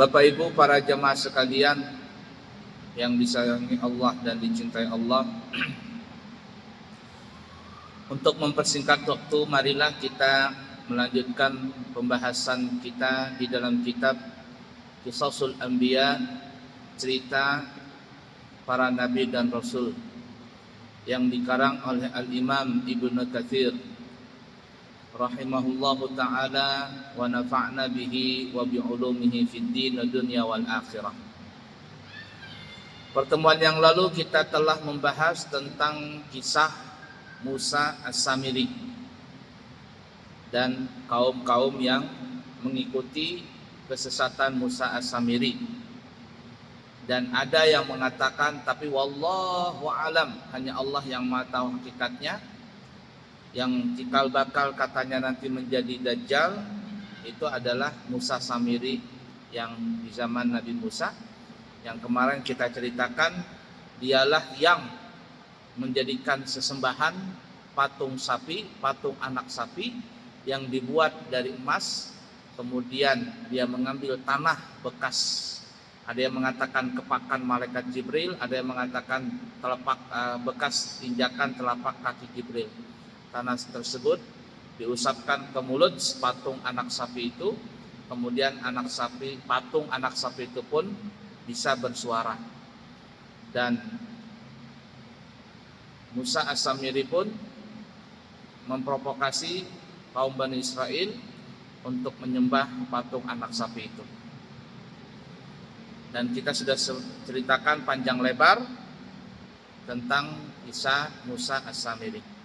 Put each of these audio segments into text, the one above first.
Bapak Ibu para jemaah sekalian yang disayangi Allah dan dicintai Allah, untuk mempersingkat waktu, marilah kita melanjutkan pembahasan kita di dalam kitab Qisasul Anbiya, cerita para nabi dan rasul, yang dikarang oleh Al-Imam Ibnu Katsir rahimahullahu ta'ala wa nafa'na bihi wa bi'ulumihi fid din dunya wal akhirah. Pertemuan yang lalu kita telah membahas tentang kisah Musa As-Samiri dan kaum-kaum yang mengikuti kesesatan Musa As-Samiri. Dan ada yang mengatakan, tapi wallahu alam, hanya Allah yang maha tahu hakikatnya. Yang cikal bakal katanya nanti menjadi Dajjal itu adalah Musa Samiri yang di zaman Nabi Musa, yang kemarin kita ceritakan. Dialah yang menjadikan sesembahan patung sapi, patung anak sapi yang dibuat dari emas. Kemudian dia mengambil tanah bekas, ada yang mengatakan kepakan malaikat Jibril, ada yang mengatakan bekas injakan telapak kaki Jibril. Tanah tersebut diusapkan ke mulut patung anak sapi itu, kemudian patung anak sapi itu pun bisa bersuara. Dan Musa As-Samiri pun memprovokasi kaum Bani Israel untuk menyembah patung anak sapi itu. Dan kita sudah ceritakan panjang lebar tentang kisah Musa As-Samiri.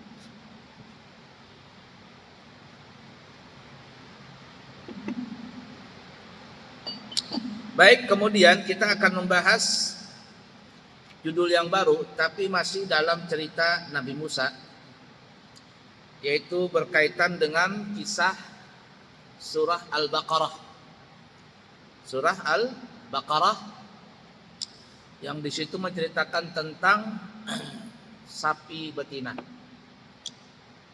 Baik, kemudian kita akan membahas judul yang baru, tapi masih dalam cerita Nabi Musa, yaitu berkaitan dengan kisah surah Al-Baqarah. Surah Al-Baqarah yang di situ menceritakan tentang sapi betina.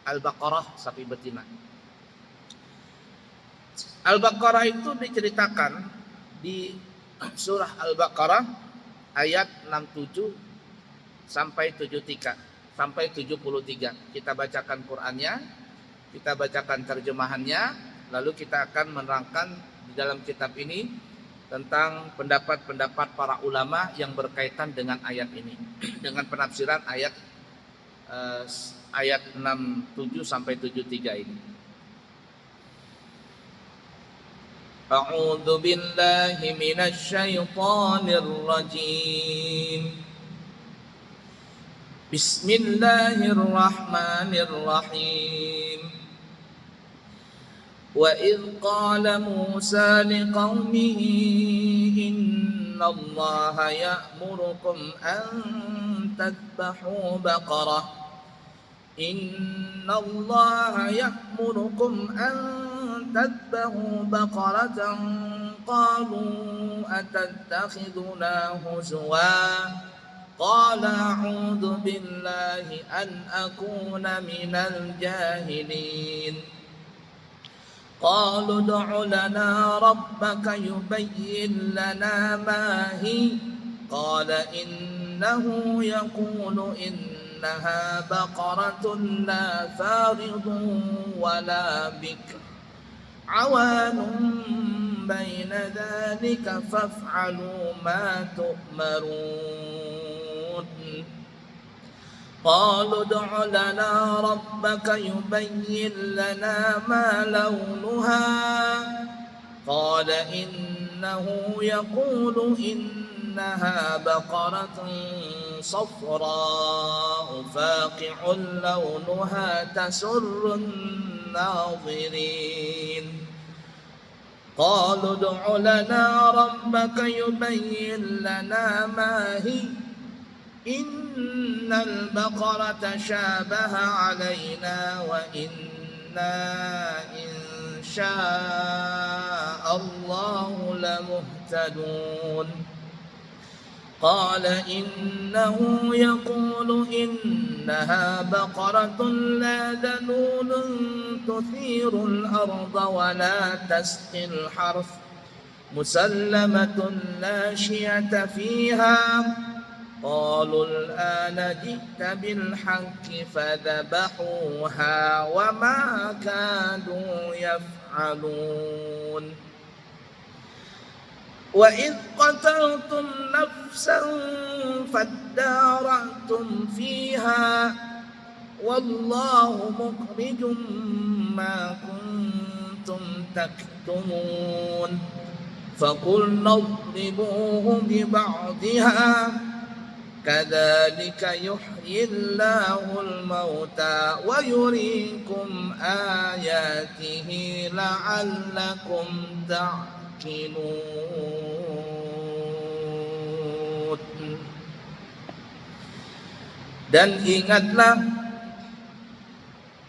Al-Baqarah, sapi betina. Al-Baqarah itu diceritakan di surah Al-Baqarah ayat 67 sampai 73 sampai 73. Kita bacakan Qur'annya, kita bacakan terjemahannya, lalu kita akan menerangkan di dalam kitab ini tentang pendapat-pendapat para ulama yang berkaitan dengan ayat ini, dengan penafsiran ayat 67 sampai 73 ini. A'udzu billahi minasy syaithanir rajim. Bismillahirrahmanirrahim. Wa idh qala Musa liqaumihi innallaha ya'murukum an tadhbahu baqarah. Innallaha ya'murukum an تذبحوا بقرة قالوا أتتخذنا هزوا قال أعوذ بالله أن أكون من الجاهلين قالوا ادع لنا ربك يبين لنا ما هي قال إنه يقول إنها بقرة لا فارض ولا بكر عوان بين ذلك فافعلوا ما تؤمرون قالوا ادع لنا ربك يبين لنا ما لونها قال إنه يقول إنها بقرة صفراء فاقع لونها تسر الناظرين قالوا ادع لنا ربك يبين لنا ما هي إن البقرة شابه علينا وإنا إن شاء الله لمهتدون قال إنه يقول إنها بقرة لا ذلول تثير الأرض ولا تسقي الحرث musallamatun la syiyata fiha qalu al-ana ji'ta bil haqqi fadhabahuha wa ma kadu yaf'alun wa idh qataltum nafsan fadara'tum fiha wallahu mukhrijum ma kuntum taktumun faqulna idribuhu bi ba'dihha kadzalika yuhyillahul mauta wa yuriikum ayatihi la'allakum ta'qilun. Dan ingatlah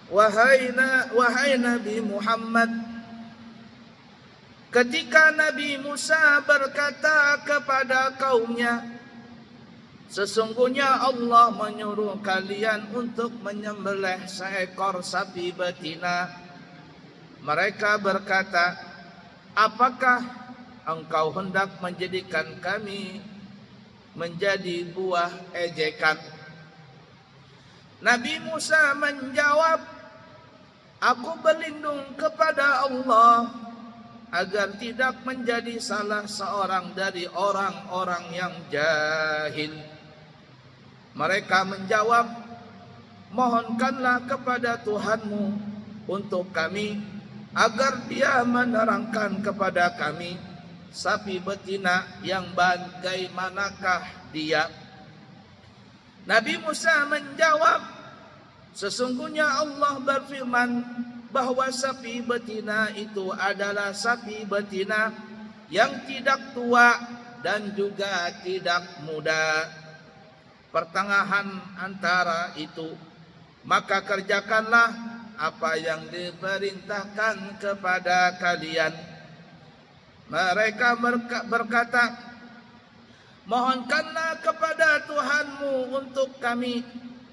wahai Nabi Muhammad, ketika Nabi Musa berkata kepada kaumnya, sesungguhnya Allah menyuruh kalian untuk menyembelih seekor sapi betina. Mereka berkata, apakah engkau hendak menjadikan kami menjadi buah ejekan? Nabi Musa menjawab, aku berlindung kepada Allah agar tidak menjadi salah seorang dari orang-orang yang jahil. Mereka menjawab, mohonkanlah kepada Tuhanmu untuk kami agar Dia menerangkan kepada kami sapi betina yang bagaimanakah dia. Nabi Musa menjawab, sesungguhnya Allah berfirman bahwa sapi betina itu adalah sapi betina yang tidak tua dan juga tidak muda, pertengahan antara itu. Maka kerjakanlah apa yang diperintahkan kepada kalian. Mereka berkata, mohonkanlah kepada Tuhanmu untuk kami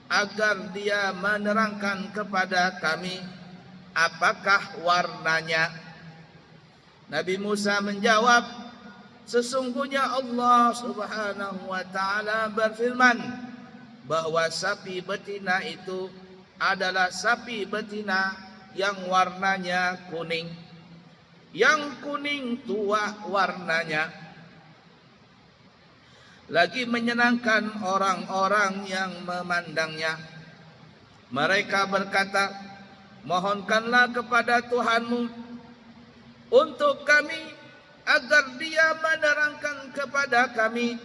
agar Dia menerangkan kepada kami apakah warnanya. Nabi Musa menjawab, sesungguhnya Allah Subhanahu wa ta'ala berfirman bahwa sapi betina itu adalah sapi betina yang warnanya kuning, yang kuning tua warnanya, lagi menyenangkan orang-orang yang memandangnya. Mereka berkata, mohonkanlah kepada Tuhanmu untuk kami agar Dia menerangkan kepada kami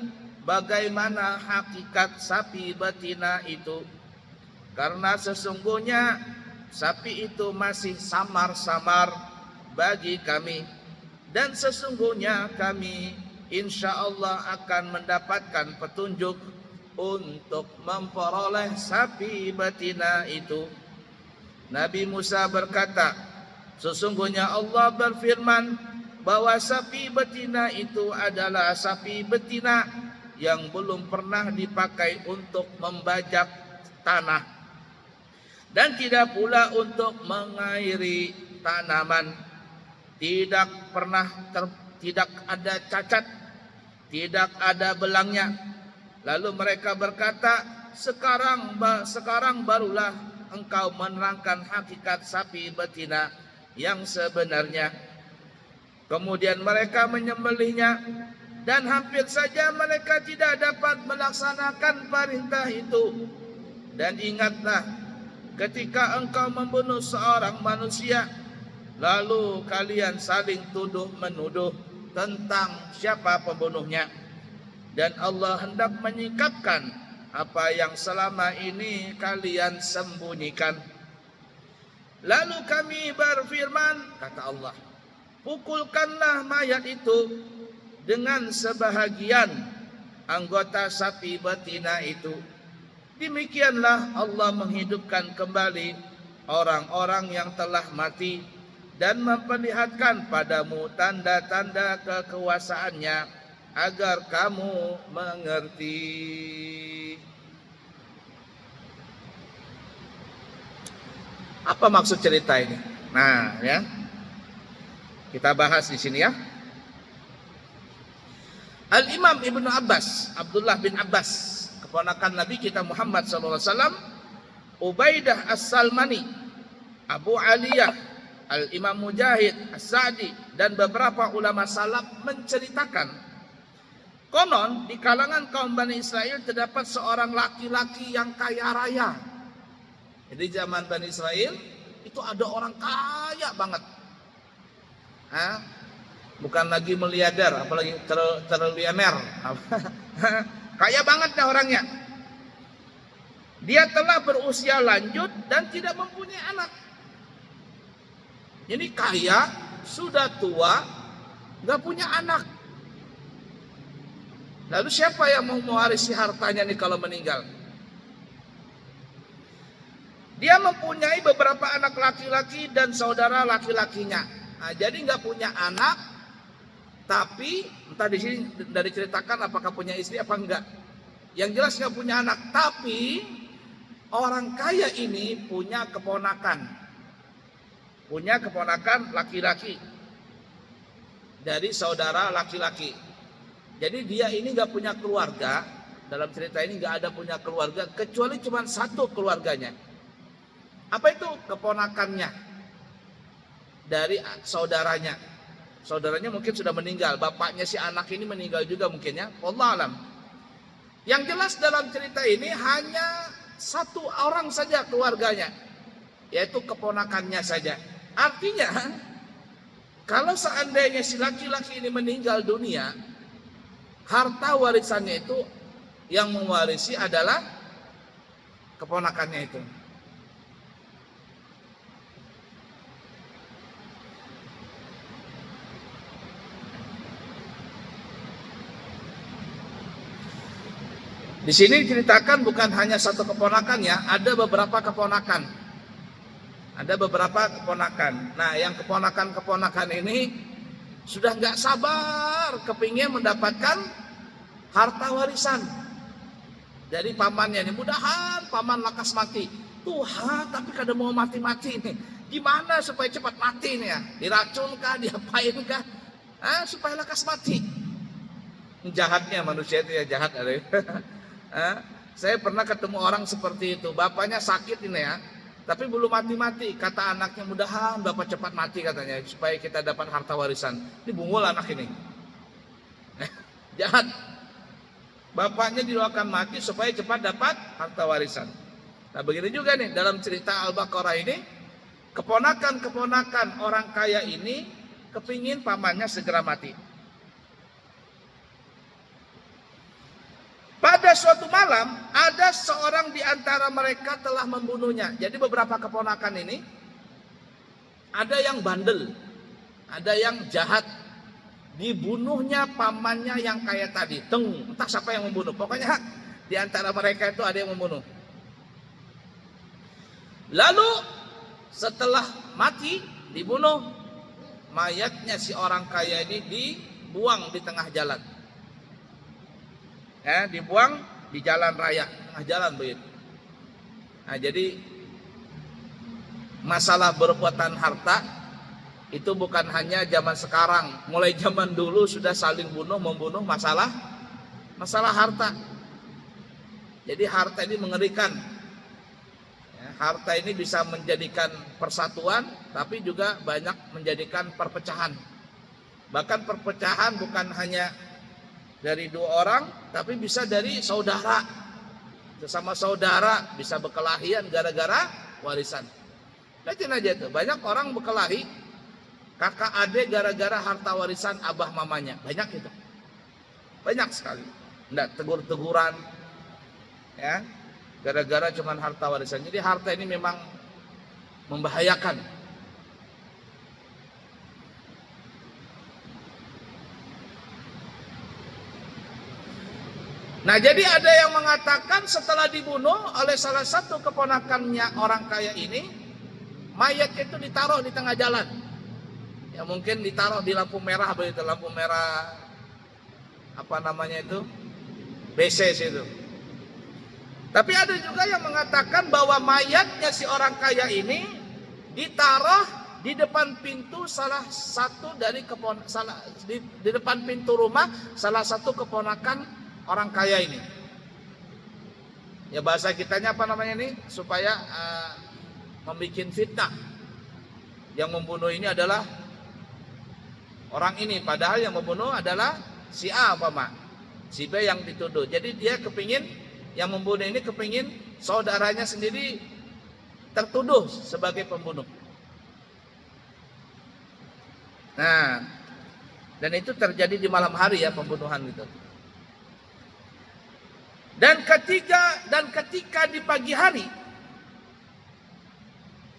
bagaimana hakikat sapi betina itu, karena sesungguhnya sapi itu masih samar-samar bagi kami, dan sesungguhnya kami insya Allah akan mendapatkan petunjuk untuk memperoleh sapi betina itu. Nabi Musa berkata, sesungguhnya Allah berfirman bahwa sapi betina itu adalah sapi betina yang belum pernah dipakai untuk membajak tanah dan tidak pula untuk mengairi tanaman, tidak ada cacat, tidak ada belangnya. Lalu mereka berkata, sekarang barulah engkau menerangkan hakikat sapi betina yang sebenarnya. Kemudian mereka menyembelihnya, dan hampir saja mereka tidak dapat melaksanakan perintah itu. Dan ingatlah, ketika engkau membunuh seorang manusia, lalu kalian saling tuduh-menuduh tentang siapa pembunuhnya, dan Allah hendak menyingkapkan apa yang selama ini kalian sembunyikan. Lalu kami berfirman, kata Allah, pukulkanlah mayat itu dengan sebahagian anggota sapi betina itu. Demikianlah Allah menghidupkan kembali orang-orang yang telah mati dan memperlihatkan padamu tanda-tanda kekuasaannya agar kamu mengerti. Apa maksud cerita ini? Nah, ya. Kita bahas di sini ya. Al-Imam Ibnu Abbas, Abdullah bin Abbas, keponakan Nabi kita Muhammad SAW, Ubaidah As-Salmani, Abu Aliyah, Al-Imam Mujahid As-Sa'di, dan beberapa ulama salaf menceritakan, konon di kalangan kaum Bani Israel terdapat seorang laki-laki yang kaya raya. Jadi zaman Bani Israel itu ada orang kaya banget. Bukan lagi miliarder, apalagi triliuner. Kaya banget dah orangnya. Dia telah berusia lanjut dan tidak mempunyai anak. Jadi kaya, sudah tua, nggak punya anak. Lalu siapa yang mau mewarisi hartanya nih kalau meninggal? Dia mempunyai beberapa anak laki-laki dan saudara laki-lakinya. Nah, jadi nggak punya anak, tapi entah di sini dari ceritakan apakah punya istri apa enggak. Yang jelas nggak punya anak, tapi orang kaya ini punya keponakan laki-laki dari saudara laki-laki. Jadi dia ini nggak punya keluarga. Dalam cerita ini nggak ada punya keluarga kecuali cuma satu keluarganya. Apa itu? Keponakannya dari saudaranya. Saudaranya mungkin sudah meninggal, bapaknya si anak ini meninggal juga mungkin ya. Wallahu alam. Yang jelas dalam cerita ini hanya satu orang saja keluarganya, yaitu keponakannya saja. Artinya kalau seandainya si laki-laki ini meninggal dunia, harta warisannya itu yang mewarisi adalah keponakannya itu. Di sini diceritakan bukan hanya satu keponakan ya, ada beberapa keponakan. Nah, yang keponakan ini sudah nggak sabar kepingin mendapatkan harta warisan dari pamannya ini. Mudahan paman lekas mati. Tuhan, tapi kada mau mati-mati nih. Gimana supaya cepat mati nih ya? Diracun kah, diapain kah? Supaya lekas mati. Jahatnya manusia itu ya, jahat ada. Saya pernah ketemu orang seperti itu. Bapaknya sakit ini ya, tapi belum mati-mati. Kata anaknya, mudahan bapak cepat mati katanya, supaya kita dapat harta warisan. Ini bungul anak ini. Jahat. Bapaknya didoakan mati supaya cepat dapat harta warisan. Nah begini juga nih dalam cerita Al-Baqarah ini, keponakan orang kaya ini kepingin pamannya segera mati. Pada suatu malam, ada seorang di antara mereka telah membunuhnya. Jadi beberapa keponakan ini, ada yang bandel, ada yang jahat. Dibunuhnya pamannya yang kaya tadi. Entah siapa yang membunuh. Pokoknya di antara mereka itu ada yang membunuh. Lalu setelah mati, dibunuh, mayatnya si orang kaya ini dibuang di tengah jalan. Dibuang di jalan raya, tengah jalan begitu. Nah, jadi masalah berbuatan harta itu bukan hanya zaman sekarang, mulai zaman dulu sudah saling membunuh masalah harta. Jadi harta ini mengerikan. Harta ini bisa menjadikan persatuan, tapi juga banyak menjadikan perpecahan. Bahkan perpecahan bukan hanya dari dua orang, tapi bisa dari saudara. Sesama saudara bisa berkelahian gara-gara warisan. Lihatin aja tuh, banyak orang berkelahi kakak adik gara-gara harta warisan abah mamanya. Banyak itu. Banyak sekali. Nggak tegur-teguran. Ya. Gara-gara cuman harta warisan. Jadi harta ini memang membahayakan. Nah, jadi ada yang mengatakan setelah dibunuh oleh salah satu keponakannya orang kaya ini, mayat itu ditaruh di tengah jalan. Ya mungkin ditaruh di lampu merah begitu, lampu merah apa namanya itu? BC itu. Tapi ada juga yang mengatakan bahwa mayatnya si orang kaya ini ditaruh di depan pintu salah satu di depan pintu rumah salah satu keponakan orang kaya ini. Ya bahasa kitanya apa namanya ini? Supaya membuat fitnah. Yang membunuh ini adalah orang ini, padahal yang membunuh adalah si A si B yang dituduh. Jadi dia kepingin, yang membunuh ini kepingin saudaranya sendiri tertuduh sebagai pembunuh. Nah, dan itu terjadi di malam hari ya, pembunuhan itu. Dan ketika di pagi hari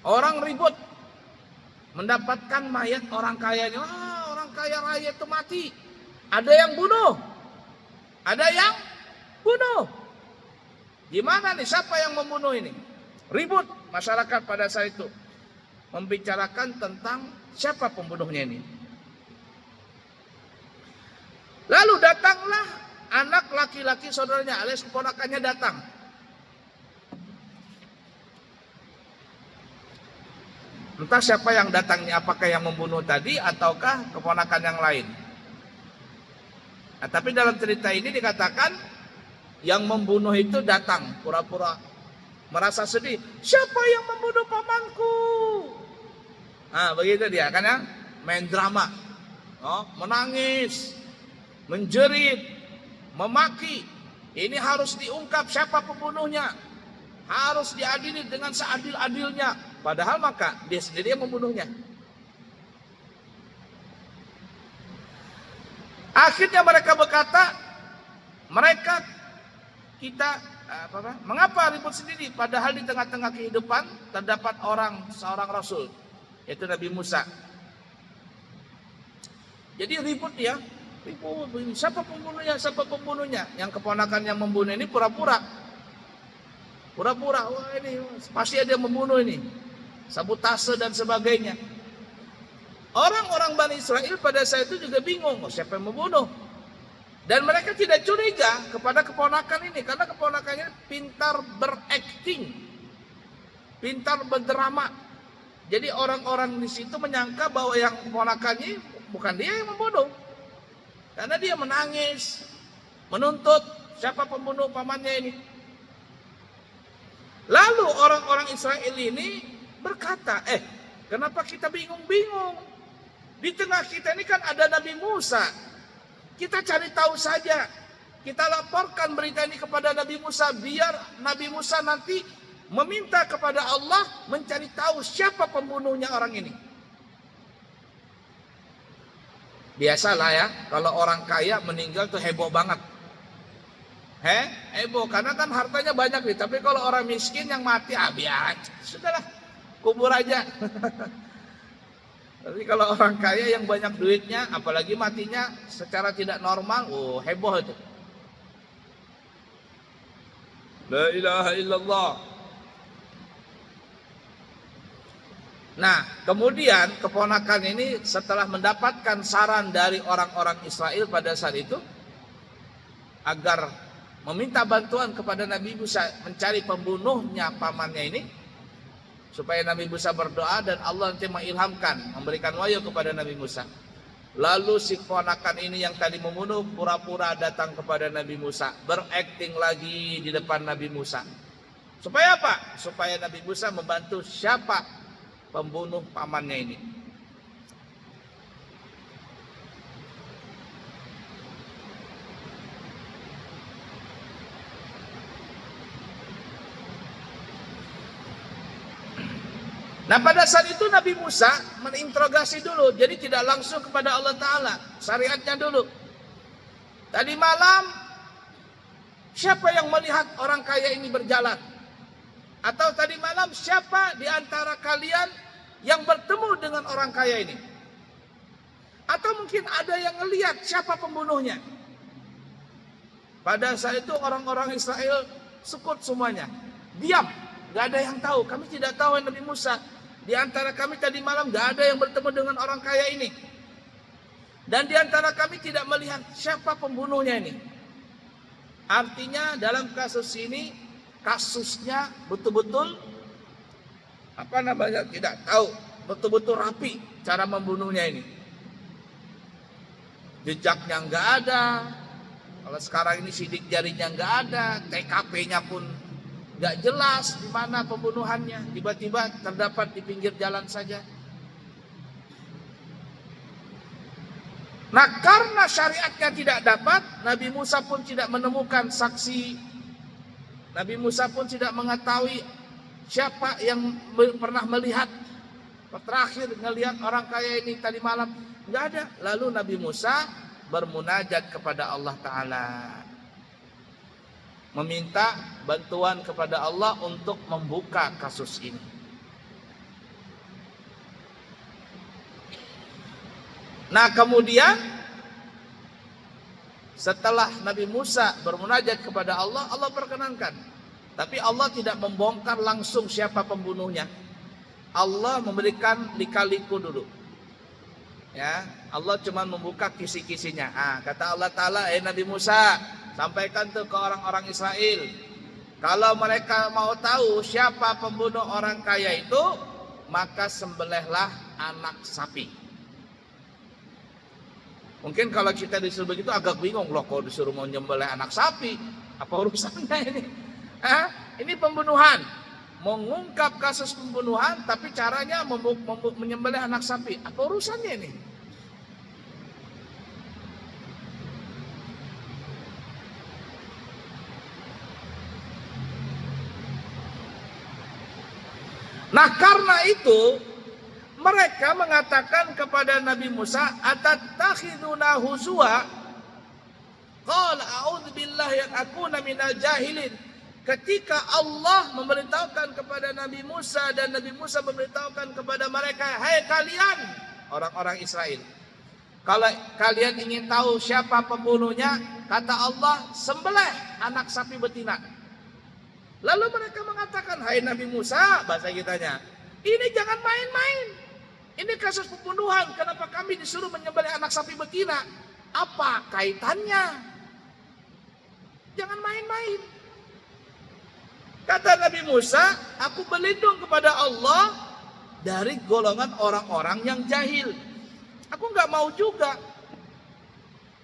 orang ribut mendapatkan mayat orang kaya ini. Orang kaya raya itu mati. Ada yang bunuh. Gimana nih, siapa yang membunuh ini? Ribut masyarakat pada saat itu membicarakan tentang siapa pembunuhnya ini. Lalu datanglah anak laki-laki saudaranya alias keponakannya datang. Entah siapa yang datangnya, apakah yang membunuh tadi ataukah keponakan yang lain. Nah, tapi dalam cerita ini dikatakan yang membunuh itu datang pura-pura merasa sedih. Siapa yang membunuh pamanku? Nah, begitu dia kan ya, main drama. Menangis, menjerit, memaki. Ini harus diungkap siapa pembunuhnya. Harus diadili dengan seadil-adilnya. Padahal maka dia sendiri yang membunuhnya. Akhirnya mereka berkata, mengapa ribut sendiri? Padahal di tengah-tengah kehidupan terdapat seorang rasul, yaitu Nabi Musa. Jadi ribut ya, siapa pembunuhnya? Yang keponakan yang membunuh ini pura-pura, wah ini pasti ada yang membunuh ini, sabotase dan sebagainya. Orang-orang Bani Israel pada saat itu juga bingung, siapa yang membunuh? Dan mereka tidak curiga kepada keponakan ini, karena keponakannya pintar berakting, pintar berdrama. Jadi orang-orang di situ menyangka bahwa yang keponakannya bukan dia yang membunuh, karena dia menangis, menuntut siapa pembunuh pamannya ini. Lalu orang-orang Israel ini berkata, kenapa kita bingung-bingung? Di tengah kita ini kan ada Nabi Musa. Kita cari tahu saja. Kita laporkan berita ini kepada Nabi Musa, biar Nabi Musa nanti meminta kepada Allah mencari tahu siapa pembunuhnya orang ini. Biasalah ya, kalau orang kaya meninggal tuh heboh banget. Heboh karena kan hartanya banyak nih. Tapi kalau orang miskin yang mati, biar sudahlah, kubur aja. Tapi kalau orang kaya yang banyak duitnya, apalagi matinya secara tidak normal, heboh itu. La ilaha illallah. Nah, kemudian keponakan ini setelah mendapatkan saran dari orang-orang Israel pada saat itu agar meminta bantuan kepada Nabi Musa mencari pembunuhnya pamannya ini, supaya Nabi Musa berdoa dan Allah nanti mengilhamkan, memberikan wahyu kepada Nabi Musa. Lalu si keponakan ini yang tadi membunuh pura-pura datang kepada Nabi Musa, berakting lagi di depan Nabi Musa. Supaya apa? Supaya Nabi Musa membantu siapa pembunuh pamannya ini. Nah pada saat itu Nabi Musa menginterogasi dulu. Jadi tidak langsung kepada Allah Ta'ala. Syariatnya dulu. Tadi malam siapa yang melihat orang kaya ini berjalan? Atau tadi malam siapa di antara kalian yang bertemu dengan orang kaya ini? Atau mungkin ada yang melihat siapa pembunuhnya? Pada saat itu orang-orang Israel sukut semuanya. Diam. Gak ada yang tahu. Kami tidak tahu Nabi Musa. Di antara kami tadi malam gak ada yang bertemu dengan orang kaya ini. Dan di antara kami tidak melihat siapa pembunuhnya ini. Artinya dalam kasus ini, kasusnya betul-betul tidak tahu betul-betul rapi cara membunuhnya ini. Jejaknya nggak ada. Kalau sekarang ini sidik jarinya nggak ada, TKP-nya pun nggak jelas di mana pembunuhannya. Tiba-tiba terdapat di pinggir jalan saja. Nah, karena syariatnya tidak dapat, Nabi Musa pun tidak menemukan saksi. Nabi Musa pun tidak mengetahui siapa yang pernah melihat, terakhir melihat orang kaya ini tadi malam. Nggak ada. Lalu Nabi Musa bermunajat kepada Allah Ta'ala, meminta bantuan kepada Allah untuk membuka kasus ini. Nah, kemudian setelah Nabi Musa bermunajat kepada Allah, Allah perkenankan. Tapi Allah tidak membongkar langsung siapa pembunuhnya. Allah memberikan lika-liku dulu. Ya, Allah cuma membuka kisi-kisinya. Kata Allah Ta'ala, Nabi Musa, sampaikan tuh ke orang-orang Israel, kalau mereka mau tahu siapa pembunuh orang kaya itu, maka sembelihlah anak sapi. Mungkin kalau kita disuruh begitu agak bingung, loh kok disuruh mau nyembelih anak sapi, apa urusannya ini? Ini pembunuhan, mengungkap kasus pembunuhan, tapi caranya menyembelih anak sapi. Apa urusannya ini? Nah, karena itu mereka mengatakan kepada Nabi Musa, "Atattakhiduna huzwa?" Qala a'udzubillahi an akuna minal jahilin. Ketika Allah memberitahukan kepada Nabi Musa dan Nabi Musa memberitahukan kepada mereka, "Hai kalian orang-orang Israel, kalau kalian ingin tahu siapa pembunuhnya, kata Allah, sembelih anak sapi betina." Lalu mereka mengatakan, "Hai Nabi Musa," bahasa kitanya, "ini jangan main-main. Ini kasus pembunuhan, kenapa kami disuruh menyembelih anak sapi betina? Apa kaitannya? Jangan main-main." Kata Nabi Musa, "Aku berlindung kepada Allah dari golongan orang-orang yang jahil. Aku nggak mau juga.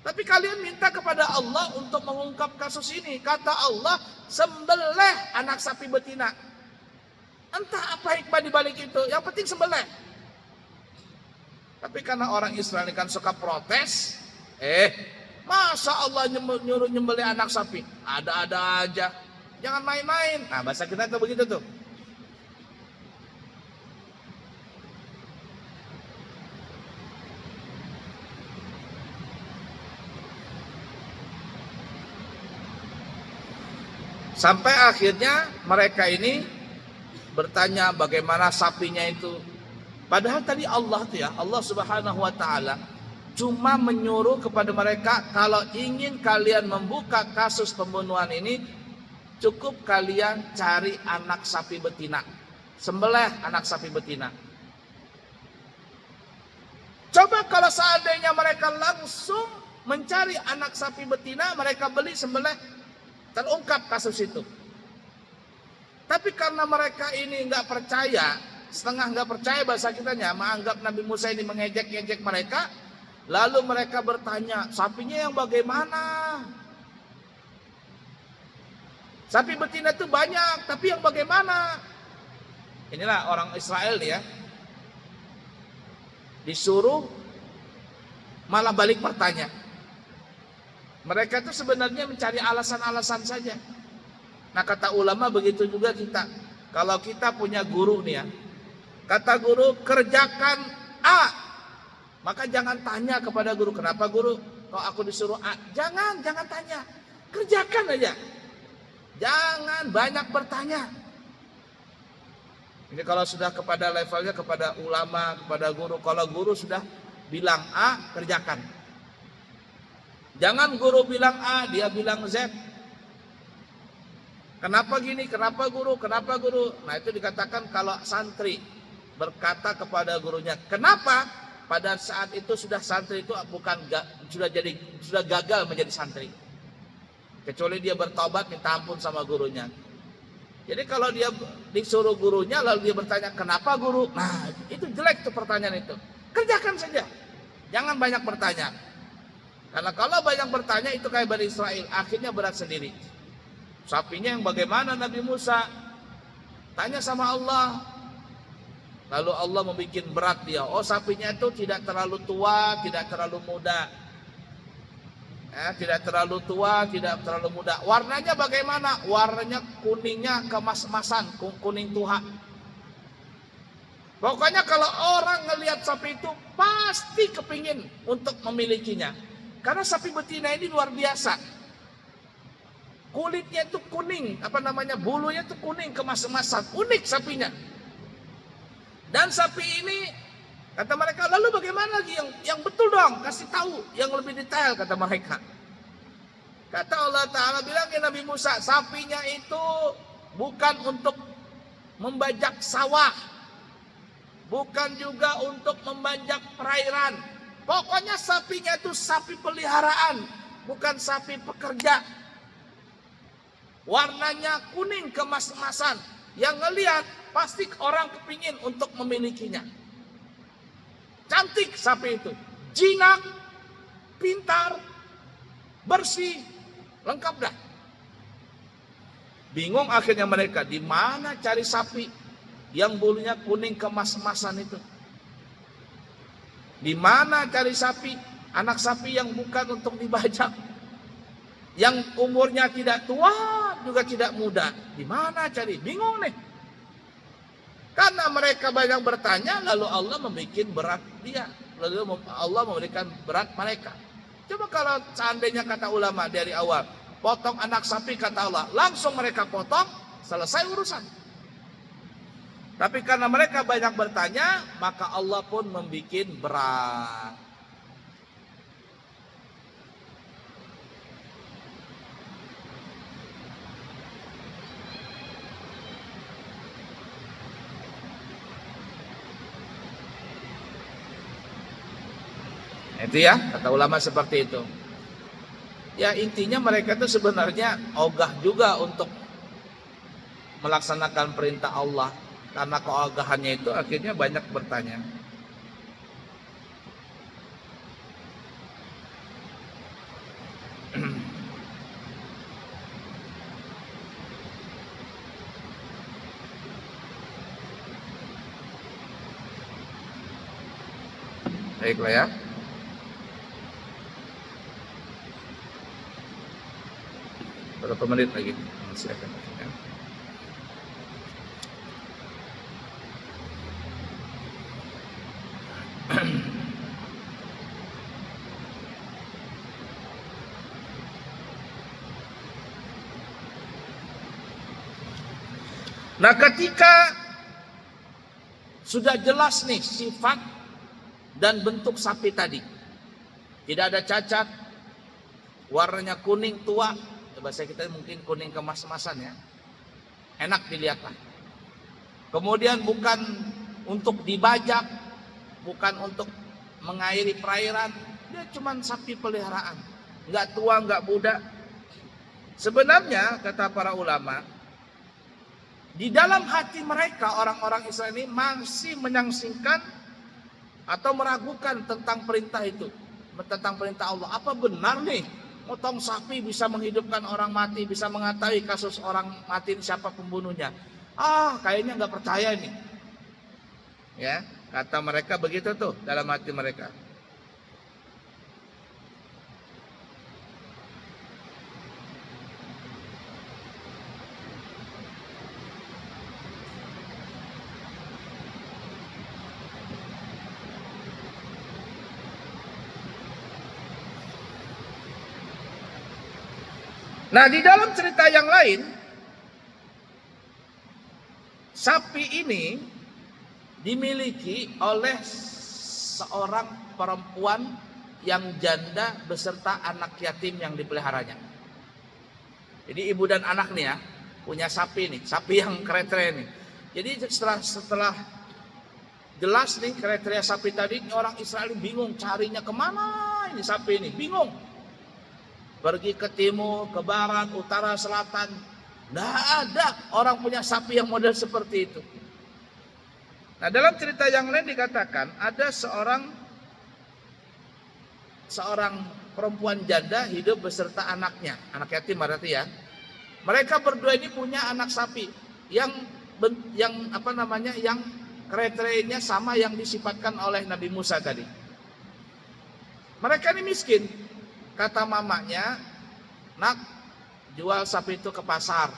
Tapi kalian minta kepada Allah untuk mengungkap kasus ini. Kata Allah, sembelih anak sapi betina. Entah apa hikmah dibalik itu, yang penting sembelih." Tapi karena orang Israel kan suka protes, masa Allah nyuruh nyembelih anak sapi? Ada-ada aja. Jangan main-main. Nah, bahasa kita tuh begitu tuh. Sampai akhirnya mereka ini bertanya bagaimana sapinya itu. Padahal tadi Allah tuh ya, Allah Subhanahu wa taala cuma menyuruh kepada mereka, kalau ingin kalian membuka kasus pembunuhan ini, cukup kalian cari anak sapi betina. Sembelih anak sapi betina. Coba kalau seandainya mereka langsung mencari anak sapi betina, mereka beli sembelih, terungkap kasus itu. Tapi karena mereka ini nggak percaya, setengah nggak percaya bahasa kitanya, menganggap Nabi Musa ini mengejek-ejek mereka, lalu mereka bertanya, sapinya yang bagaimana? Sapi betina itu banyak, tapi yang bagaimana? Inilah orang Israel nih ya, disuruh malah balik bertanya. Mereka itu sebenarnya mencari alasan-alasan saja. Nah, kata ulama begitu juga kita. Kalau kita punya guru nih ya, kata guru kerjakan A, maka jangan tanya kepada guru, kenapa guru kok aku disuruh A? Jangan tanya, kerjakan aja. Jangan banyak bertanya. Ini kalau sudah kepada levelnya kepada ulama, kepada guru. Kalau guru sudah bilang A, kerjakan. Jangan guru bilang A, dia bilang Z. Kenapa gini? Kenapa guru? Kenapa guru? Nah, itu dikatakan kalau santri berkata kepada gurunya, kenapa? Pada saat itu sudah santri itu sudah gagal menjadi santri. Kecuali dia bertobat minta ampun sama gurunya. Jadi kalau dia disuruh gurunya lalu dia bertanya, kenapa guru? Nah, itu Itu jelek tuh pertanyaan itu. Kerjakan saja. Jangan banyak bertanya. Karena kalau banyak bertanya itu kayak Bani Israel, akhirnya berat sendiri. Sapinya yang bagaimana Nabi Musa? Tanya sama Allah. Lalu Allah membuat berat dia. Oh, sapinya itu tidak terlalu tua, tidak terlalu muda. Tidak terlalu tua, tidak terlalu muda. Warnanya bagaimana? Warnanya kuningnya kemas-emasan, kuning tua. Pokoknya kalau orang ngelihat sapi itu pasti kepingin untuk memilikinya. Karena sapi betina ini luar biasa. Kulitnya itu kuning, bulunya itu kuning kemas-emasan, unik sapinya. Dan sapi ini, kata mereka, lalu bagaimana lagi yang betul dong, kasih tahu yang lebih detail, kata mereka. Kata Allah Ta'ala bilang ke Nabi Musa, sapinya itu bukan untuk membajak sawah, bukan juga untuk membajak perairan. Pokoknya sapinya itu sapi peliharaan, bukan sapi pekerja. Warnanya kuning kemas-emasan, yang ngelihat pasti orang kepingin untuk memilikinya. Cantik sapi itu, jinak, pintar, bersih, lengkap dah. Bingung akhirnya mereka, di mana cari sapi yang bulunya kuning kemas-emasan itu? Di mana cari sapi, anak sapi yang bukan untuk dibajak, yang umurnya tidak tua juga tidak muda? Di mana cari? Bingung nih. Karena mereka banyak bertanya, lalu Allah membuat berat dia. Lalu Allah memberikan berat mereka. Coba kalau seandainya kata ulama dari awal, potong anak sapi kata Allah, langsung mereka potong, selesai urusan. Tapi karena mereka banyak bertanya, maka Allah pun membuat berat. Itu ya, kata ulama seperti itu. Ya intinya mereka itu sebenarnya ogah juga untuk melaksanakan perintah Allah. Karena keogahannya itu akhirnya banyak bertanya. Baiklah ya. Berapa menit lagi? Silakan. Ya. Nah, ketika sudah jelas nih sifat dan bentuk sapi tadi, tidak ada cacat, warnanya kuning tua, bahasa kita mungkin kuning kemas-emasan ya, enak dilihatlah. Kemudian bukan untuk dibajak, bukan untuk mengairi perairan, dia cuma sapi peliharaan, nggak tua nggak muda. Sebenarnya kata para ulama, di dalam hati mereka orang-orang Israel ini masih menyangsingkan atau meragukan tentang perintah itu, tentang perintah Allah. Apa benar nih motong sapi bisa menghidupkan orang mati, bisa mengetahui kasus orang mati siapa pembunuhnya? Kayaknya nggak percaya nih. Ya, kata mereka begitu tuh dalam hati mereka. Nah, di dalam cerita yang lain, sapi ini dimiliki oleh seorang perempuan yang janda beserta anak yatim yang dipeliharanya. Jadi ibu dan anak nih ya, punya sapi nih, sapi yang kriteria nih. Jadi setelah jelas nih kriteria sapi tadi, orang Israel bingung carinya kemana ini sapi ini, bingung. Pergi ke timur, ke barat, utara, selatan, nggak ada orang punya sapi yang model seperti itu. Nah, dalam cerita yang lain dikatakan ada seorang perempuan janda hidup beserta anaknya, anak yatim berarti ya. Mereka berdua ini punya anak sapi yang yang kriteria sama yang disifatkan oleh Nabi Musa tadi. Mereka ini miskin. Kata mamanya, "Nak, jual sapi itu ke pasar.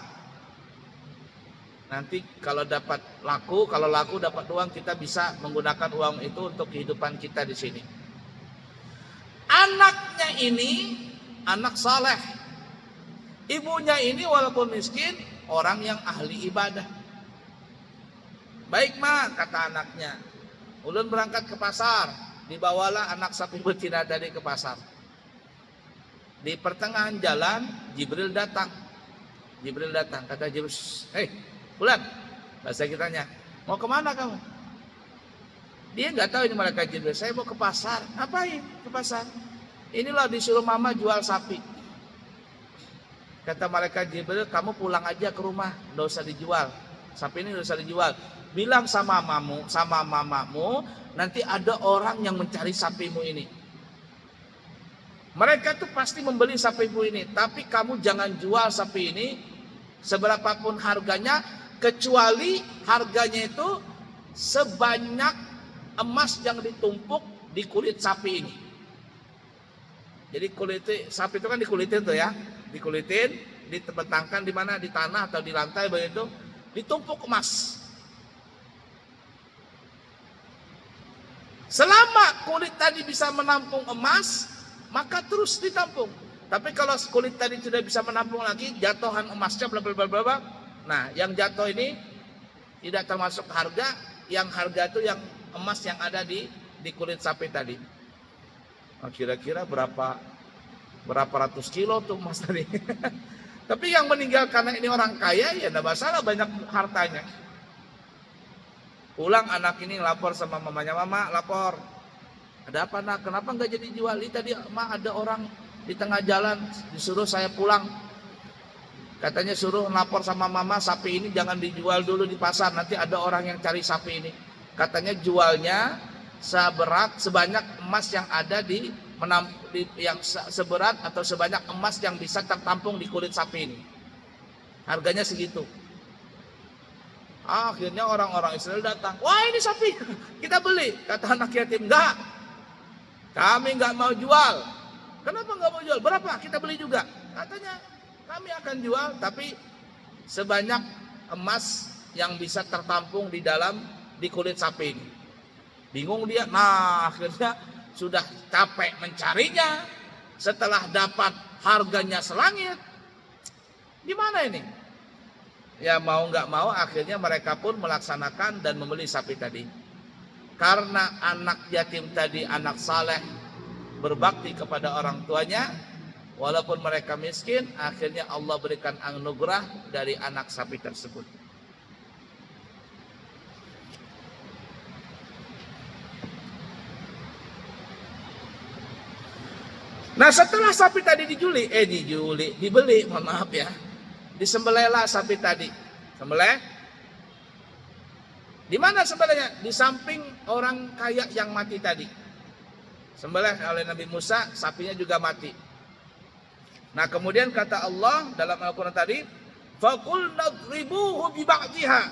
Nanti kalau laku dapat uang, kita bisa menggunakan uang itu untuk kehidupan kita di sini." Anaknya ini anak saleh. Ibunya ini walaupun miskin, orang yang ahli ibadah. "Baik, Ma," kata anaknya. Ulun berangkat ke pasar. Dibawalah anak sapi betina tadi ke pasar. Di pertengahan jalan, Jibril datang. Kata Jibril, "Hei, Fulan," bahasa kitanya, "mau kemana kamu?" Dia nggak tahu ini malaikat Jibril. "Saya mau ke pasar." "Ngapain ke pasar?" "Inilah disuruh mama jual sapi." Kata malaikat Jibril, "Kamu pulang aja ke rumah, nggak usah dijual. Sapi ini nggak usah dijual. Bilang sama mamamu, nanti ada orang yang mencari sapimu ini. Mereka tuh pasti membeli sapimu ini, tapi kamu jangan jual sapi ini seberapapun harganya, kecuali harganya itu sebanyak emas yang ditumpuk di kulit sapi ini." Jadi sapi itu kan dikulitin tuh ya, ditebentangkan di mana, di tanah atau di lantai begitu, ditumpuk emas. Selama kulit tadi bisa menampung emas, maka terus ditampung. Tapi kalau kulit tadi tidak bisa menampung lagi, jatuhan emasnya bla bla bla bla. Nah, yang jatuh ini tidak termasuk harga, yang harga itu yang emas yang ada di kulit sapi tadi. Nah, kira-kira berapa ratus kilo tuh emas tadi. Tapi yang meninggal karena ini orang kaya, ya tidak masalah, banyak hartanya. Pulang anak ini lapor sama mamanya, "Mama, lapor. Ada apa, Nak? Kenapa nggak jadi jual? Ini tadi ada orang di tengah jalan disuruh saya pulang. Katanya suruh lapor sama mama, sapi ini jangan dijual dulu di pasar, nanti ada orang yang cari sapi ini. Katanya jualnya sebanyak emas yang ada yang seberat atau sebanyak emas yang bisa tertampung di kulit sapi ini. Harganya segitu." Akhirnya orang-orang Israel datang. "Wah, ini sapi, kita beli." Kata anak yatim, "Enggak, kami enggak mau jual." "Kenapa enggak mau jual?" "Berapa? Kita beli juga." Katanya, "Kami akan jual, tapi sebanyak emas yang bisa tertampung di kulit sapi ini." Bingung dia. Nah, akhirnya sudah capek mencarinya. Setelah dapat harganya selangit, gimana ini? Ya mau nggak mau akhirnya mereka pun melaksanakan dan membeli sapi tadi. Karena anak yatim tadi anak saleh, berbakti kepada orang tuanya, walaupun mereka miskin, akhirnya Allah berikan anugerah dari anak sapi tersebut. Nah, setelah sapi tadi dibeli, mohon maaf ya. Disembelihlah sapi tadi. Sembelih. Di mana sembelihnya? Di samping orang kaya yang mati tadi. Sembelih oleh Nabi Musa, sapinya juga mati. Nah, kemudian kata Allah dalam Al-Qur'an tadi, "Faqul nadribuhu bi ba'dihha."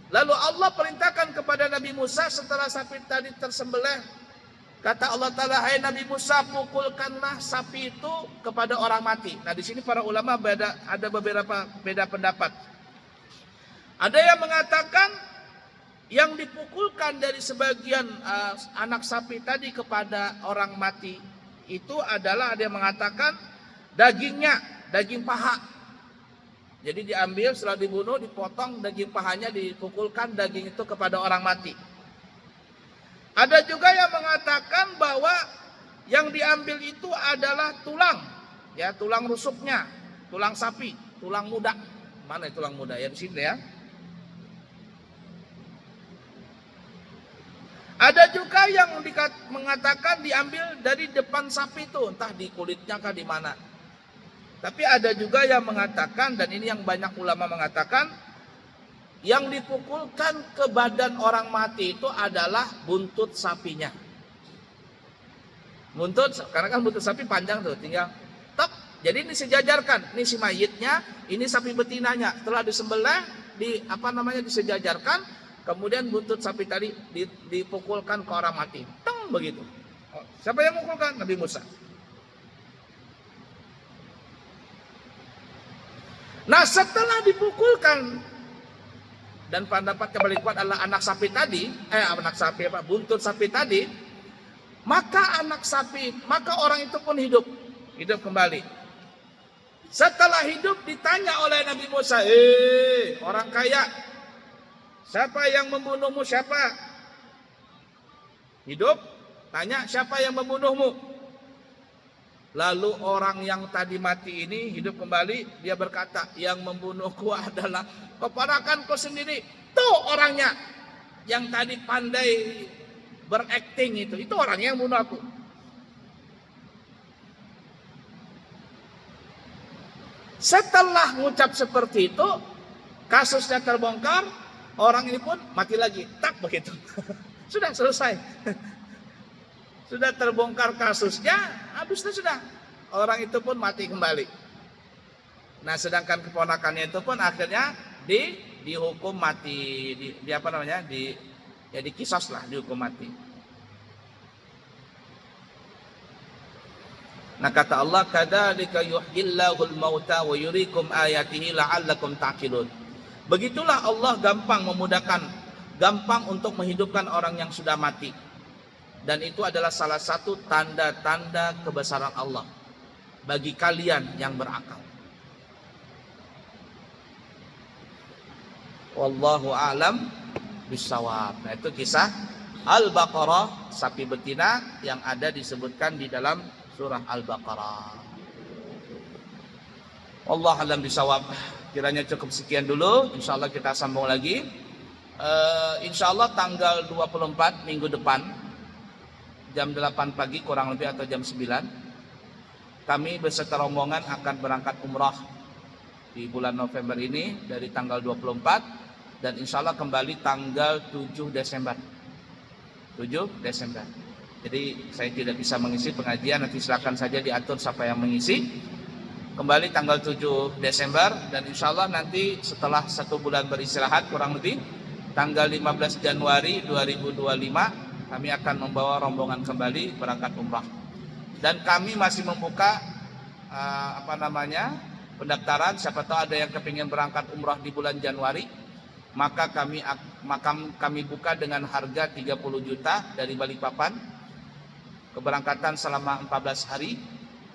Lalu Allah perintahkan kepada Nabi Musa setelah sapi tadi tersembelih, kata Allah Ta'ala, "Hai Nabi Musa, pukulkanlah sapi itu kepada orang mati." Nah, di sini para ulama ada beberapa beda pendapat. Ada yang mengatakan yang dipukulkan dari sebagian anak sapi tadi kepada orang mati itu adalah, ada yang mengatakan dagingnya, daging paha. Jadi diambil setelah dibunuh, dipotong daging pahanya, dipukulkan daging itu kepada orang mati. Ada juga yang mengatakan bahwa yang diambil itu adalah tulang, ya, tulang rusuknya, tulang sapi, tulang muda. Mana tulang muda? Ya di sini ya. Ada juga yang mengatakan diambil dari depan sapi itu, entah di kulitnya kah di mana. Tapi ada juga yang mengatakan, dan ini yang banyak ulama mengatakan, Yang dipukulkan ke badan orang mati itu adalah buntut sapinya. Buntut, karena kan buntut sapi panjang tuh, tinggal tek. Jadi ini disejajarkan, ini si mayitnya, ini sapi betinanya. Setelah disembelih, disejajarkan, kemudian buntut sapi tadi dipukulkan ke orang mati. Teng begitu. Siapa yang memukulkan? Nabi Musa. Nah, setelah dipukulkan dan pendapat kembali kuat adalah buntut sapi tadi, maka orang itu pun hidup kembali. Setelah hidup ditanya oleh Nabi Musa, orang kaya, siapa yang membunuhmu? Siapa? Hidup, tanya siapa yang membunuhmu? Lalu orang yang tadi mati ini hidup kembali, dia berkata, yang membunuhku adalah keponakanku sendiri. Tuh orangnya yang tadi pandai berakting itu orangnya yang bunuh aku. Setelah mengucap seperti itu, kasusnya terbongkar, orang ini pun mati lagi. Tak begitu. Sudah selesai. Sudah terbongkar kasusnya, habis itu sudah. Orang itu pun mati kembali. Nah, sedangkan keponakannya itu pun akhirnya dihukum mati, dikisos lah, dihukum mati. Nah, kata Allah, kadzalika yuhyillahul mauta wa yuriikum ayatihi la'allakum ta'qilun. Begitulah Allah gampang untuk menghidupkan orang yang sudah mati. Dan itu adalah salah satu tanda-tanda kebesaran Allah bagi kalian yang berakal. Wallahu a'lam bishawab. Nah, itu kisah Al-Baqarah, sapi betina yang ada disebutkan di dalam surah Al-Baqarah. Wallahu a'lam bishawab. Kiranya cukup sekian dulu. Insyaallah kita sambung lagi. Insyaallah tanggal 24 minggu depan jam 8 pagi kurang lebih atau jam 9 kami beserta rombongan akan berangkat umrah di bulan November ini dari tanggal 24 dan insya Allah kembali tanggal 7 Desember. Jadi saya tidak bisa mengisi pengajian, nanti silakan saja diatur siapa yang mengisi. Kembali tanggal 7 Desember dan insya Allah nanti setelah 1 bulan beristirahat kurang lebih tanggal 15 Januari 2025 kami akan membawa rombongan kembali berangkat umrah. Dan kami masih membuka pendaftaran. Siapa tahu ada yang kepingin berangkat umrah di bulan Januari, maka kami buka dengan harga 30 juta dari Balikpapan, keberangkatan selama 14 hari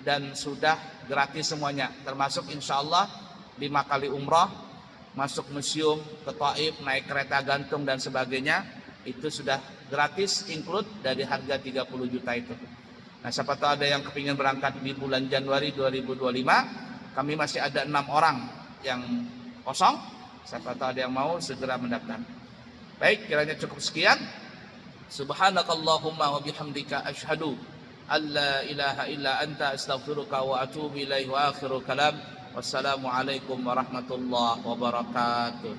dan sudah gratis semuanya, termasuk insya Allah 5 kali umrah, masuk museum, ke Taif, naik kereta gantung dan sebagainya. Itu sudah gratis include dari harga 30 juta itu. Nah, siapa tahu ada yang kepingin berangkat di bulan Januari 2025, kami masih ada 6 orang yang kosong. Siapa tahu ada yang mau segera mendaftar. Baik, kiranya cukup sekian. Subhanakallahumma wa bihamdika asyhadu an la ilaha illa anta astaghfiruka wa atubu ilaihi wa akhiru kalam. Wassalamualaikum warahmatullahi wabarakatuh.